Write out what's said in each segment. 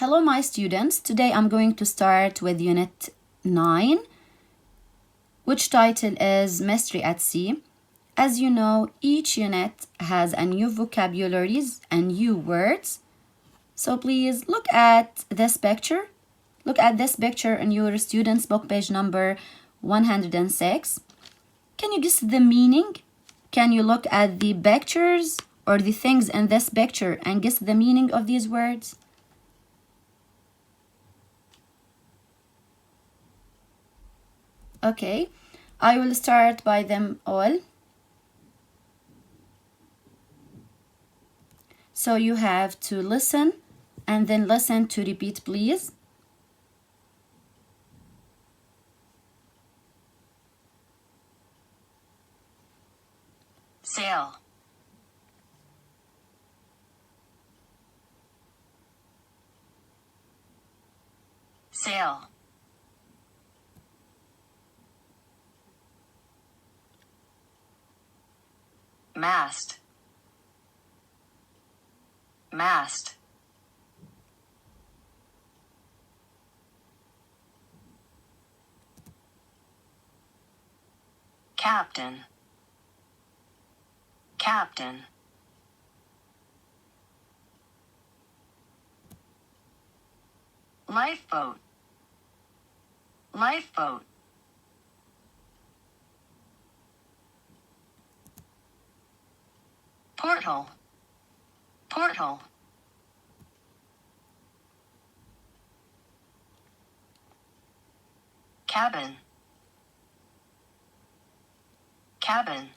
Hello, my students. Today I'm going to start with Unit 9, which title is Mystery at Sea. As you know, each unit has a new vocabularies and new words. So please look at this picture. Look at this picture in your student's book, page number 106. Can you guess the meaning? Can you look at the pictures or the things in this picture and guess the meaning of these words? Okay, I will start by them all. So you have to listen and then listen to repeat, please. Sail. Sail. Mast. Mast. Captain. Captain. Lifeboat. Lifeboat. Porthole. Porthole. Cabin. Cabin.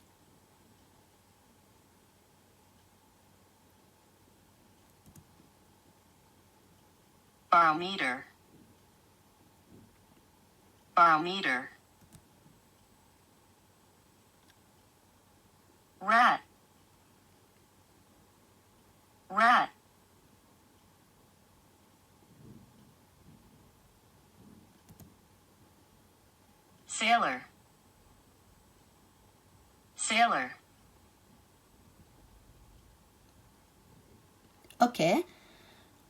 Barometer. Barometer. Rat. Rat. Sailor. Sailor. Okay.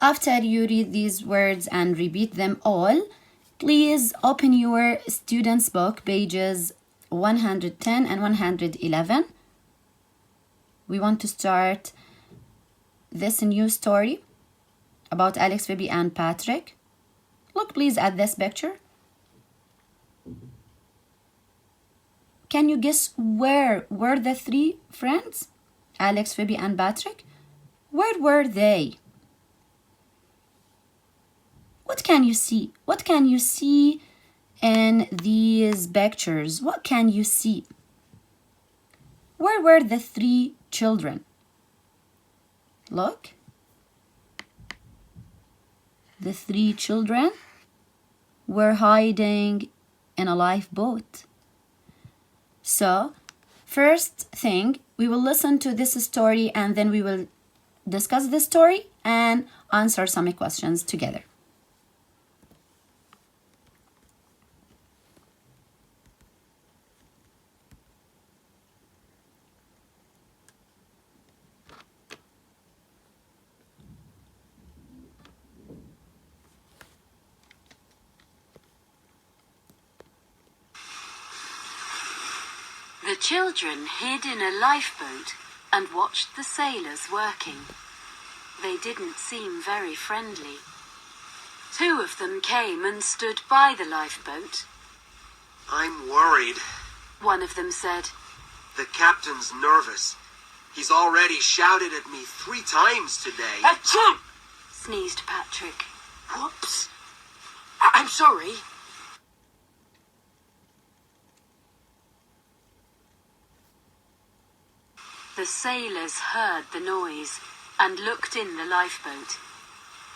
After you read these words and repeat them all, please open your student's book, pages 110 and 111. We want to start this new story about Alex, Phoebe, and Patrick. Look please at this picture. Can you guess where were the three friends? Alex, Phoebe, and Patrick? Where were they? What can you see? What can you see in these pictures? What can you see? Where were the three children? Look. The three children were hiding in a lifeboat. So, first thing, we will listen to this story and then we will discuss the story and answer some questions together. The children hid in a lifeboat and watched the sailors working. They didn't seem very friendly. Two of them came and stood by the lifeboat. I'm worried. One of them said, The captain's nervous. He's already shouted at me 3 times today. Achoo! sneezed Patrick. Whoops. I'm sorry. The sailors heard the noise and looked in the lifeboat.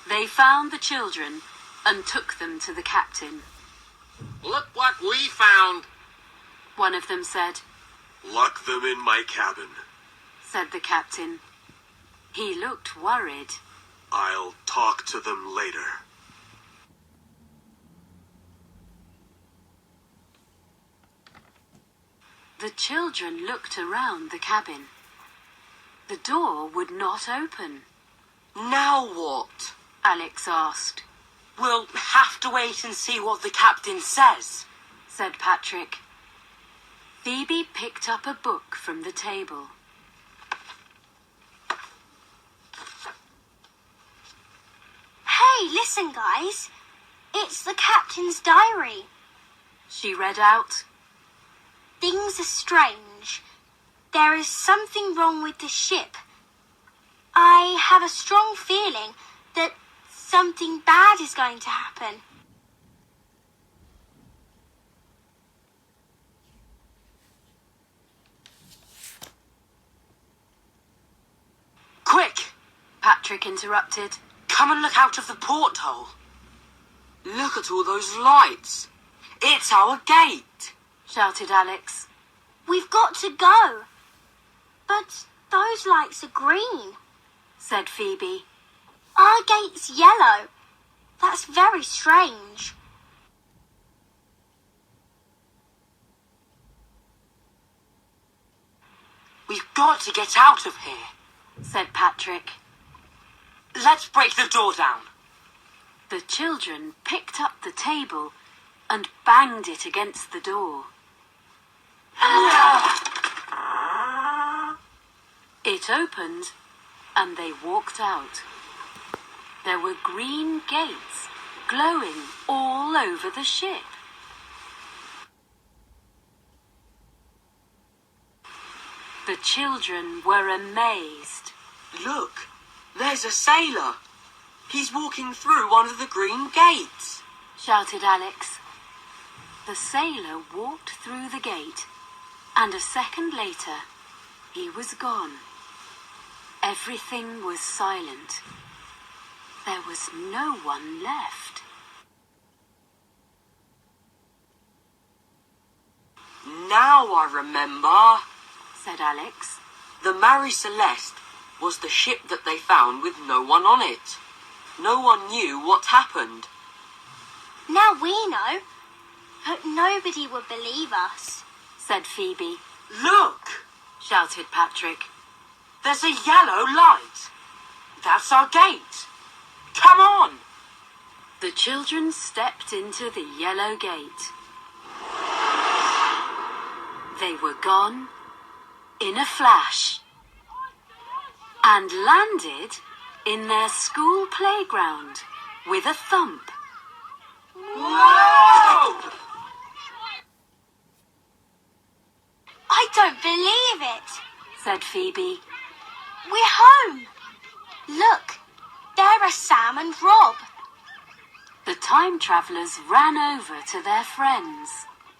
They found the children and took them to the captain. Look what we found. One of them said, Lock them in my cabin. said the captain. He looked worried. I'll talk to them later. The children looked around the cabin. The door would not open. Now what? Alex asked. We'll have to wait and see what the captain says, said Patrick. Phoebe picked up a book from the table. Hey, listen, guys. It's the captain's diary. She read out. Things are strange. There is something wrong with the ship. I have a strong feeling that something bad is going to happen. Quick! Patrick interrupted. Come and look out of the porthole. Look at all those lights. It's our gate. Shouted Alex. We've got to go. But those lights are green. Said Phoebe. Our gate's yellow. That's very strange. We've got to get out of here, said Patrick. Let's break the door down. The children picked up the table and banged it against the door. It opened and they walked out. There were green gates glowing all over the ship. The children were amazed. Look, there's a sailor. He's walking through one of the green gates, shouted Alex. The sailor walked through the gate, and a second later, he was gone. Everything was silent. There was no one left. Now I remember, said Alex. The Marie Celeste was the ship that they found with no one on it. No one knew what happened. Now we know, but nobody would believe us, said Phoebe. Look, shouted Patrick. There's a yellow light. That's our gate. Come on. The children stepped into the yellow gate. They were gone in a flash and landed in their school playground with a thump. Whoa! I don't believe it, said Phoebe. We're home. Look, there are Sam and Rob. The time travellers ran over to their friends.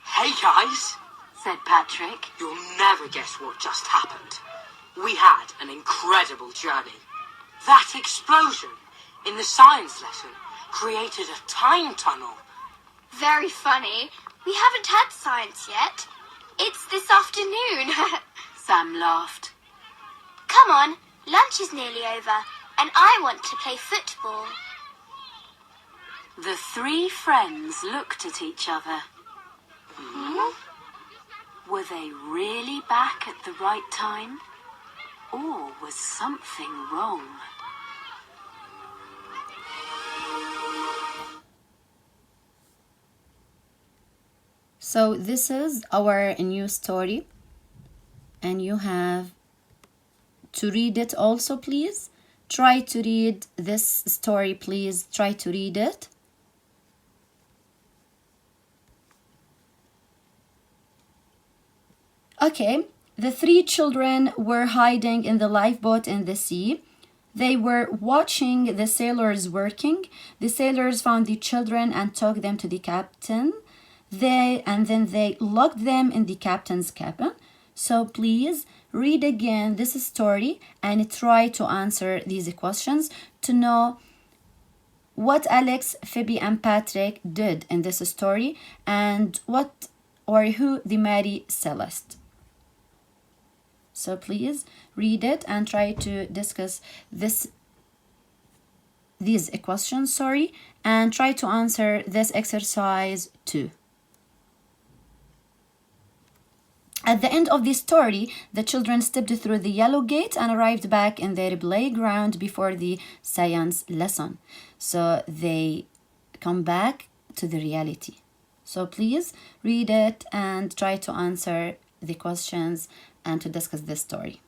Hey guys, said Patrick. You'll never guess what just happened. We had an incredible journey. That explosion in the science lesson created a time tunnel. Very funny. We haven't had science yet. It's this afternoon. Sam laughed. Come on, lunch is nearly over, and I want to play football. The three friends looked at each other. Were they really back at the right time? Or was something wrong? So this is our new story, and you have to read it also, please. Try to read this story, please. Try to read it. Okay, the three children were hiding in the lifeboat in the sea. They were watching the sailors working. The sailors found the children and took them to the captain. Then they locked them in the captain's cabin. So please read again this story and try to answer these questions to know what Alex, Phoebe, and Patrick did in this story and what or who the Marie Celeste. So please read it and try to discuss these questions, and try to answer this exercise too. At the end of the story, the children stepped through the yellow gate and arrived back in their playground before the science lesson. So they come back to the reality. So please read it and try to answer the questions and to discuss this story.